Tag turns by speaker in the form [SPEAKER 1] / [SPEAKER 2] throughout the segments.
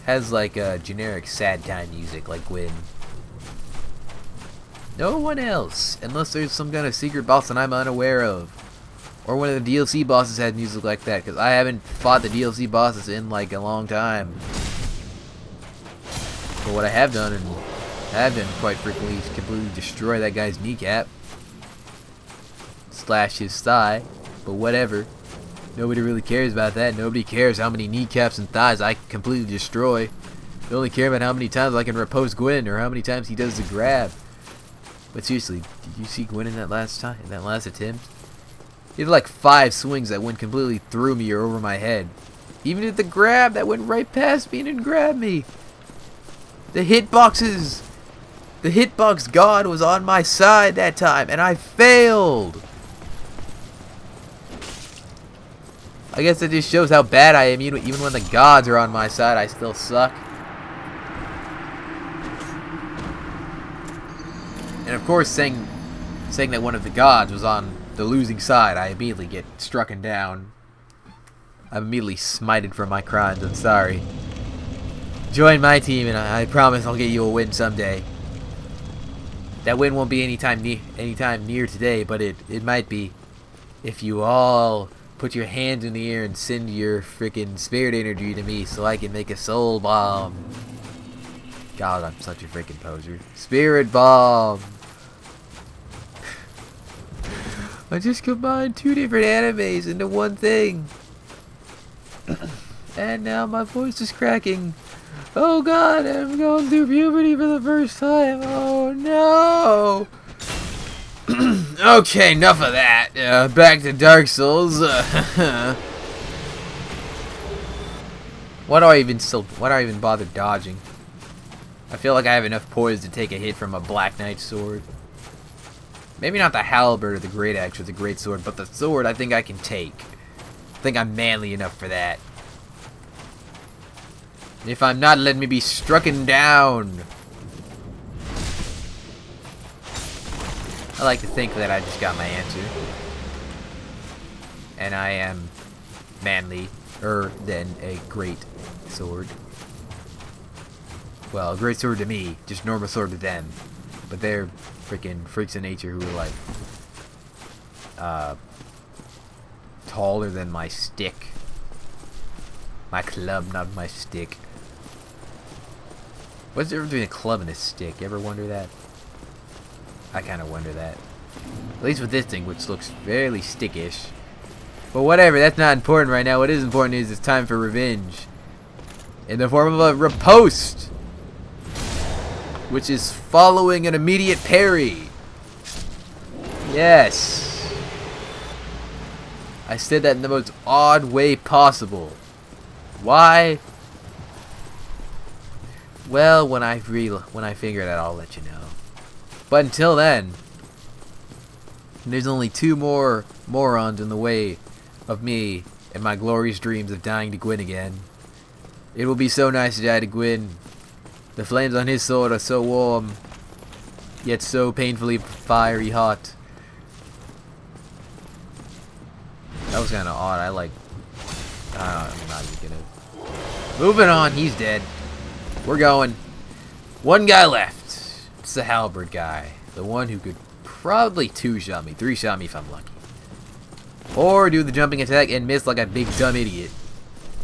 [SPEAKER 1] has like a generic sad time music like Gwyn. No one else, unless there's some kind of secret boss that I'm unaware of. Or one of the DLC bosses had music like that, because I haven't fought the DLC bosses in like a long time. But what I have done, and have done quite frequently, is completely destroy that guy's kneecap. Slash his thigh, but whatever. Nobody really cares about that. Nobody cares how many kneecaps and thighs I completely destroy. They only care about how many times I can riposte Gwyn, or how many times he does the grab. But seriously, did you see Gwyn in that last time, in that last attempt? He had like 5 swings that went completely through me or over my head. Even at the grab that went right past me and didn't grab me. The hitboxes! The hitbox god was on my side that time, and I failed! I guess that just shows how bad I am. Even when the gods are on my side, I still suck. And of course, saying that one of the gods was on the losing side, I immediately get strucken down. I'm immediately smited for my crimes. I'm sorry. Join my team, and I promise I'll get you a win someday. That win won't be anytime near today, but it might be if you all put your hands in the air and send your freaking spirit energy to me so I can make a soul bomb. God, I'm such a freaking poser. Spirit bomb. I just combined 2 different animes into one thing. And now my voice is cracking. Oh god, I'm going through puberty for the first time. Oh no. Okay, enough of that. Back to Dark Souls. Why do I even bother dodging? I feel like I have enough poise to take a hit from a Black Knight sword. Maybe not the halberd or the great axe or the great sword, but the sword I think I can take. I think I'm manly enough for that. If I'm not, let me be strucken down. I like to think that I just got my answer. And I am manlier than a great sword. Well, a great sword to me, just normal sword to them. But they're freaking freaks of nature who are like taller than my stick. My club, not my stick. What's the difference between a club and a stick? You ever wonder that? I kind of wonder that. At least with this thing, which looks fairly stickish. But whatever, that's not important right now. What is important is it's time for revenge. In the form of a riposte. Which is following an immediate parry. Yes. I said that in the most odd way possible. Why? Well, when I figure that, I'll let you know. But until then, there's only 2 more morons in the way of me and my glorious dreams of dying to Gwyn again. It will be so nice to die to Gwyn. The flames on his sword are so warm, yet so painfully fiery hot. That was kind of odd. I'm not even gonna. Moving on. He's dead. We're going. 1 guy left. It's the halberd guy. The one who could probably 2-shot me. 3-shot me if I'm lucky. Or do the jumping attack and miss like a big dumb idiot.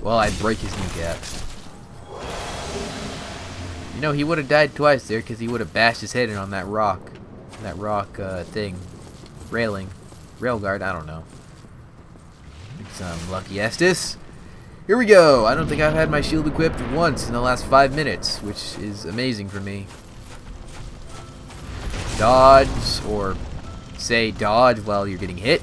[SPEAKER 1] Well, I'd break his kneecap. You know, he would have died twice there because he would have bashed his head in on that rock. That rock thing. Railing. Railguard, I don't know. Some lucky Estus. Here we go. I don't think I've had my shield equipped once in the last 5 minutes, which is amazing for me. Dodge, or say dodge while you're getting hit.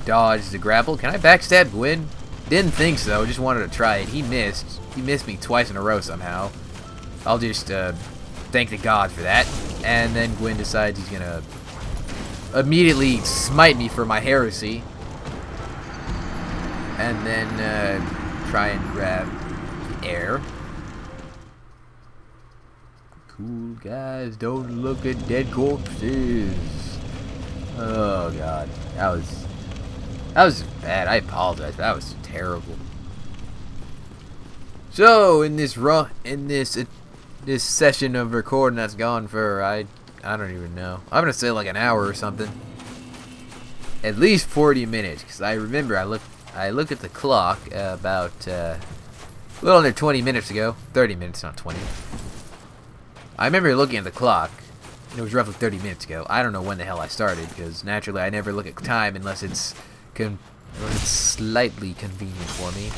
[SPEAKER 1] Dodge the grapple. Can I backstab Gwyn? Didn't think so, just wanted to try it. He missed. He missed me twice in a row somehow. I'll just thank the god for that. And then Gwyn decides he's gonna immediately smite me for my heresy. And then try and grab the air. Cool guys, don't look at dead corpses. Oh god, that was bad. I apologize. That was terrible. So in this this session of recording that's gone for I don't even know. I'm gonna say like an hour or something. At least 40 minutes, because I remember I looked at the clock about a little under 20 minutes ago. 30 minutes, not 20. I remember looking at the clock, and it was roughly 30 minutes ago. I don't know when the hell I started, because naturally I never look at time unless it's slightly convenient for me.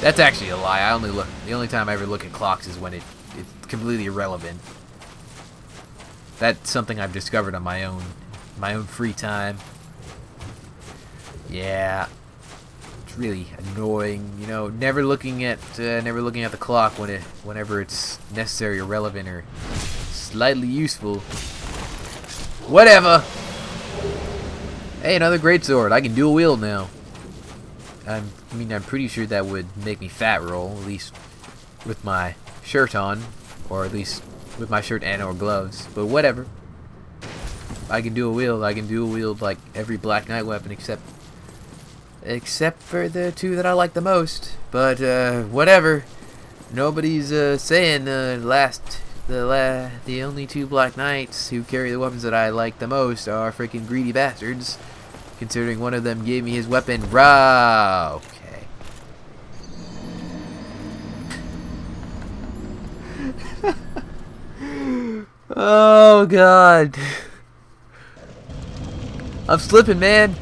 [SPEAKER 1] That's actually a lie. The only time I ever look at clocks is when it's completely irrelevant. That's something I've discovered on my own free time. Yeah, it's really annoying, you know, never looking at the clock whenever it's necessary or relevant or slightly useful. Whatever. Hey, another greatsword. I can dual wield now. I'm pretty sure that would make me fat roll, at least with my shirt on, or at least with my shirt and or gloves. But whatever. I can dual wield. I can dual wield like every Black Knight weapon except for the two that I like the most. But whatever. Nobody's saying the only two Black Knights who carry the weapons that I like the most are freaking greedy bastards. Considering one of them gave me his weapon. Okay. Oh God. I'm slipping, man.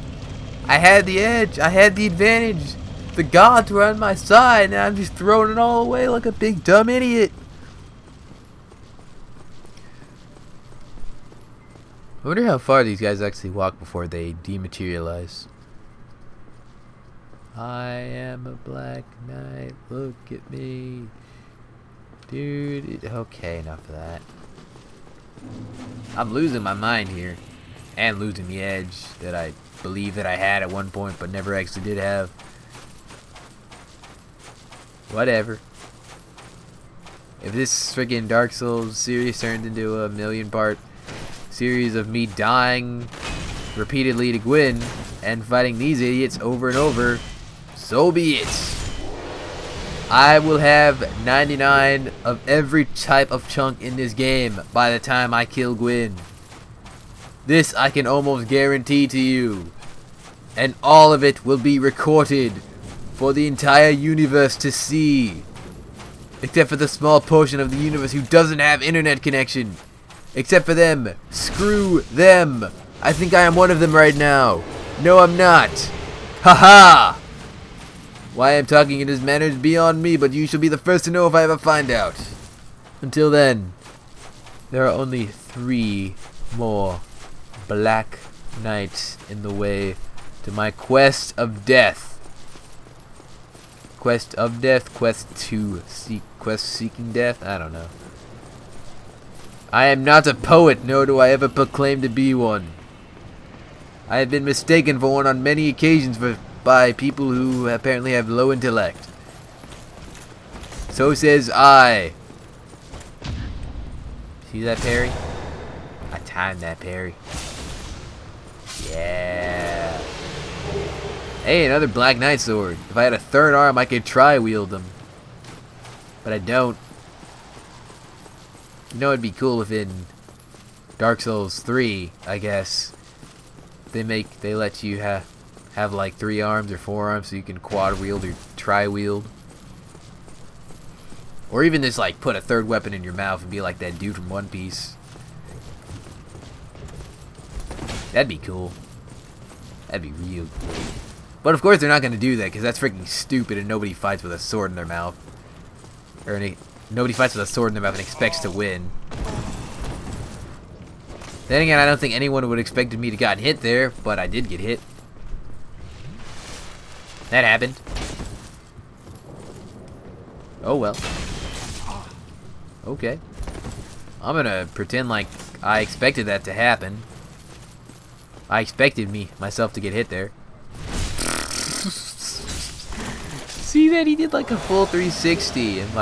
[SPEAKER 1] I had the edge. I had the advantage. The gods were on my side, and I'm just throwing it all away like a big dumb idiot. I wonder how far these guys actually walk before they dematerialize. I am a Black Knight. Look at me. Dude. Okay, enough of that. I'm losing my mind here. And losing the edge that I believe that I had at one point, but never actually did have. Whatever. If this freaking Dark Souls series turned into a million-part series of me dying repeatedly to Gwyn and fighting these idiots over and over, so be it. I will have 99 of every type of chunk in this game by the time I kill Gwyn. This I can almost guarantee to you. And all of it will be recorded for the entire universe to see. Except for the small portion of the universe who doesn't have internet connection. Except for them. Screw them. I think I am one of them right now. No, I'm not. Haha! Why I'm talking in this manner is beyond me, but you shall be the first to know if I ever find out. Until then, there are only 3 more Black Knights in the way to my quest of death. Quest of death? Quest seeking death? I don't know. I am not a poet, nor do I ever proclaim to be one. I have been mistaken for one on many occasions by people who apparently have low intellect. So says I. See that parry? I timed that parry. Yeah. Hey, another Black Knight sword. If I had a third arm, I could try wield them. But I don't. You know, it'd be cool if in Dark Souls 3, I guess, they let you have like 3 arms or 4 arms so you can quad wield or tri wield. Or even just like put a third weapon in your mouth and be like that dude from One Piece. That'd be cool. That'd be real cool. But of course they're not going to do that because that's freaking stupid and nobody fights with a sword in their mouth. Nobody fights with a sword in their mouth and expects to win. Then again, I don't think anyone would have expected me to get hit there, but I did get hit. That happened. Oh well. Okay. I'm gonna pretend like I expected that to happen. I expected myself to get hit there. See that he did like a full 360 in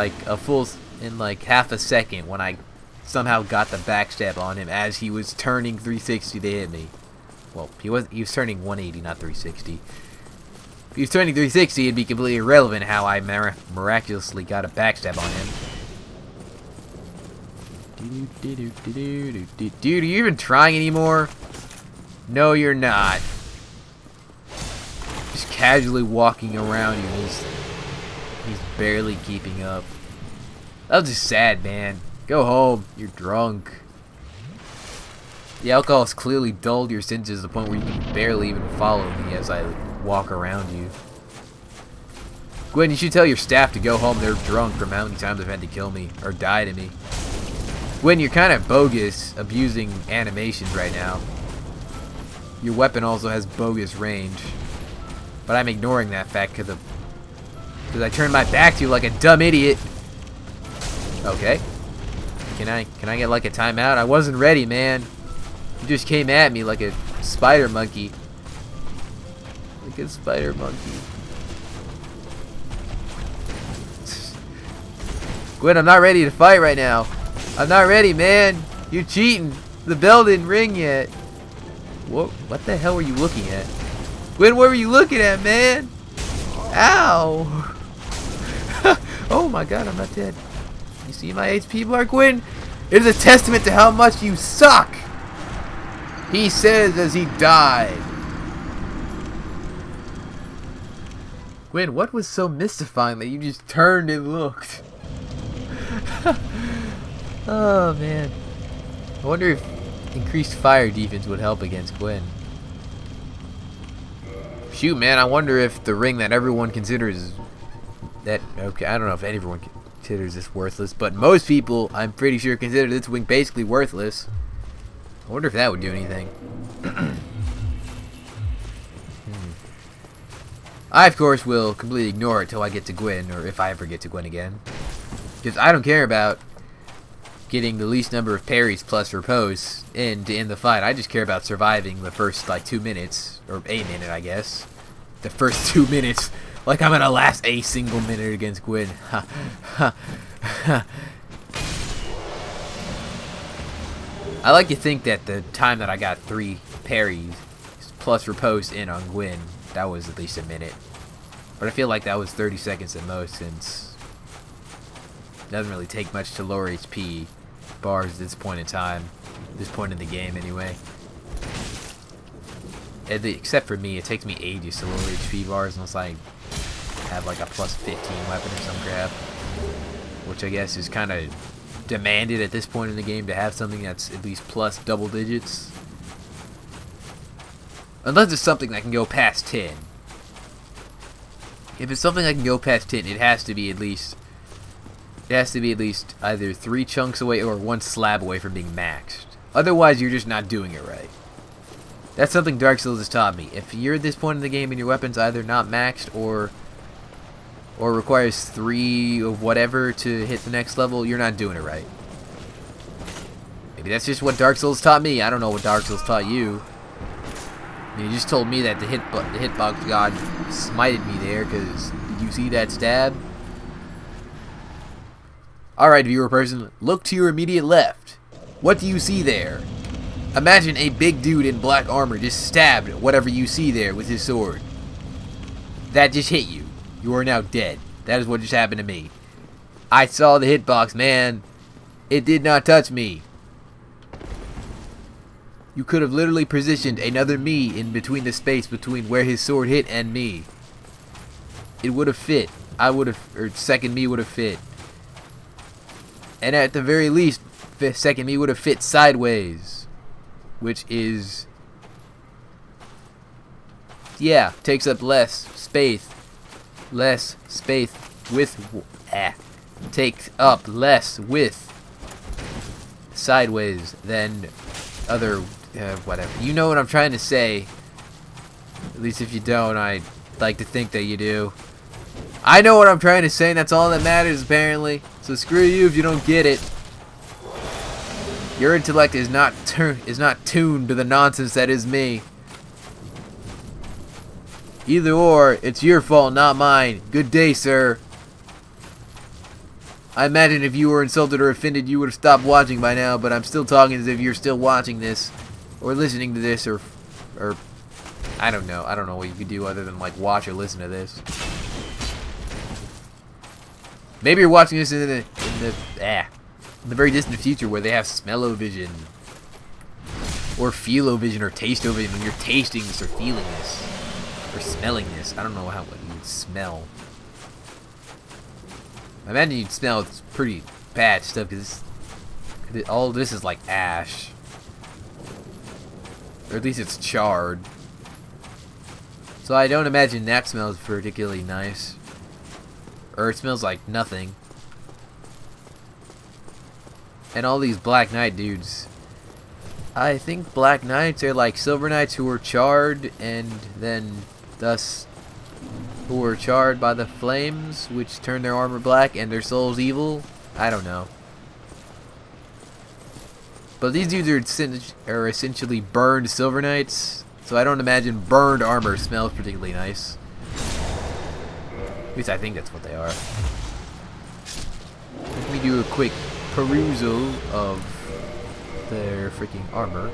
[SPEAKER 1] like half a second when I somehow got the backstab on him as he was turning 360 to hit me. Well, he was turning 180, not 360. If he was turning 360, it'd be completely irrelevant how I miraculously got a backstab on him. Dude, are you even trying anymore? No, you're not. Just casually walking around you. He's barely keeping up. That was just sad, man. Go home. You're drunk. The alcohol has clearly dulled your senses to the point where you can barely even follow me as I walk around you. Gwen, you should tell your staff to go home. They're drunk from how many times they've had to kill me or die to me. Gwen, you're kind of bogus abusing animations right now. Your weapon also has bogus range. But I'm ignoring that fact because I turned my back to you like a dumb idiot. Okay. Can I get like a timeout? I wasn't ready, man. You just came at me like a spider monkey. Like a spider monkey. Gwen, I'm not ready to fight right now. I'm not ready, man. You're cheating. The bell didn't ring yet. What the hell were you looking at? Gwen, what were you looking at, man? Ow. Oh my god, I'm not dead. You see my HP bar, Gwen? It is a testament to how much you suck. He says as he died. Gwen, what was so mystifying that you just turned and looked? Oh man. I wonder if increased fire defense would help against Gwen. Shoot, man, I wonder if the ring that everyone considers that, okay, I don't know if everyone considers this worthless, but most people, I'm pretty sure, consider this wing basically worthless. I wonder if that would do anything. I, of course, will completely ignore it till I get to Gwen, or if I ever get to Gwen again. Because I don't care about getting the least number of parries plus repose in to end the fight. I just care about surviving the first, like, 2 minutes, or a minute, I guess. The first 2 minutes. Like I'm gonna last a single minute against Gwen. I like to think that the time that I got 3 parries plus repose in on Gwen, that was at least a minute. But I feel like that was 30 seconds at most, since it doesn't really take much to lower HP bars at this point in time. This point in the game, anyway. Except for me, it takes me ages to lower HP bars unless I have like a plus 15 weapon or some crap. Which I guess is kind of demanded at this point in the game to have something that's at least plus double digits. Unless it's something that can go past 10. If it's something that can go past 10, it has to be at least either 3 chunks away or 1 slab away from being maxed. Otherwise, you're just not doing it right. That's something Dark Souls has taught me. If you're at this point in the game and your weapon's either not maxed or requires 3 of whatever to hit the next level, you're not doing it right. Maybe that's just what Dark Souls taught me. I don't know what Dark Souls taught you. I mean, you just told me that the hitbox god smited me there, because did you see that stab? Alright, viewer person, look to your immediate left. What do you see there? Imagine a big dude in black armor just stabbed whatever you see there with his sword. That just hit you. You are now dead. That is what just happened to me. I saw the hitbox, man. It did not touch me. You could have literally positioned another me in between the space between where his sword hit and me. It would have fit. Second me would have fit. And at the very least, second me would have fit sideways. Which is, yeah, takes up less space takes up less width sideways than other, whatever. You know what I'm trying to say. At least if you don't, I'd like to think that you do. I know what I'm trying to say, and that's all that matters, apparently. So screw you if you don't get it. Your intellect is not tuned to the nonsense that is me. Either or, it's your fault, not mine. Good day, sir. I imagine if you were insulted or offended, you would have stopped watching by now, but I'm still talking as if you're still watching this, or listening to this, or I don't know. I don't know what you could do other than like watch or listen to this. Maybe you're watching this in the very distant future where they have smell-o-vision or feel-o-vision or taste-o-vision when you're tasting this or feeling this or smelling this. I don't know what you would smell. I imagine you'd smell pretty bad stuff because all this is like ash. Or at least it's charred. So I don't imagine that smells particularly nice. Or it smells like nothing. And all these Black Knight dudes. I think Black Knights are like Silver Knights who were charred and then thus who were charred by the flames which turned their armor black and their souls evil. I don't know. But these dudes are essentially burned Silver Knights, so I don't imagine burned armor smells particularly nice. At least I think that's what they are. Let me do a quick perusal of their freaking armor.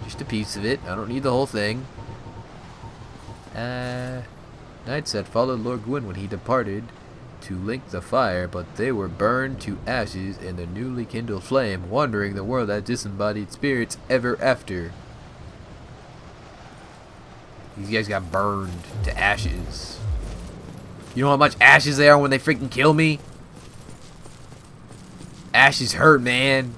[SPEAKER 1] Just a piece of it. I don't need the whole thing. Knights had followed Lord Gwyn when he departed to link the fire, but they were burned to ashes in the newly kindled flame, wandering the world as disembodied spirits ever after. These guys got burned to ashes. You know how much ashes they are when they freaking kill me? Ashes hurt, man.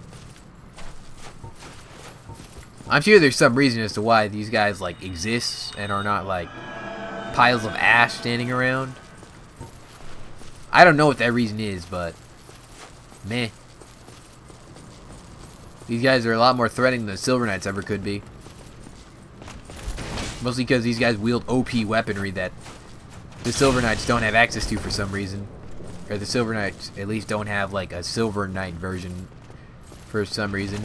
[SPEAKER 1] I'm sure there's some reason as to why these guys like exist and are not like piles of ash standing around. I don't know what that reason is, but meh. These guys are a lot more threatening than the Silver Knights ever could be. Mostly because these guys wield OP weaponry that the Silver Knights don't have access to for some reason. Or the Silver Knights at least don't have like a Silver Knight version for some reason.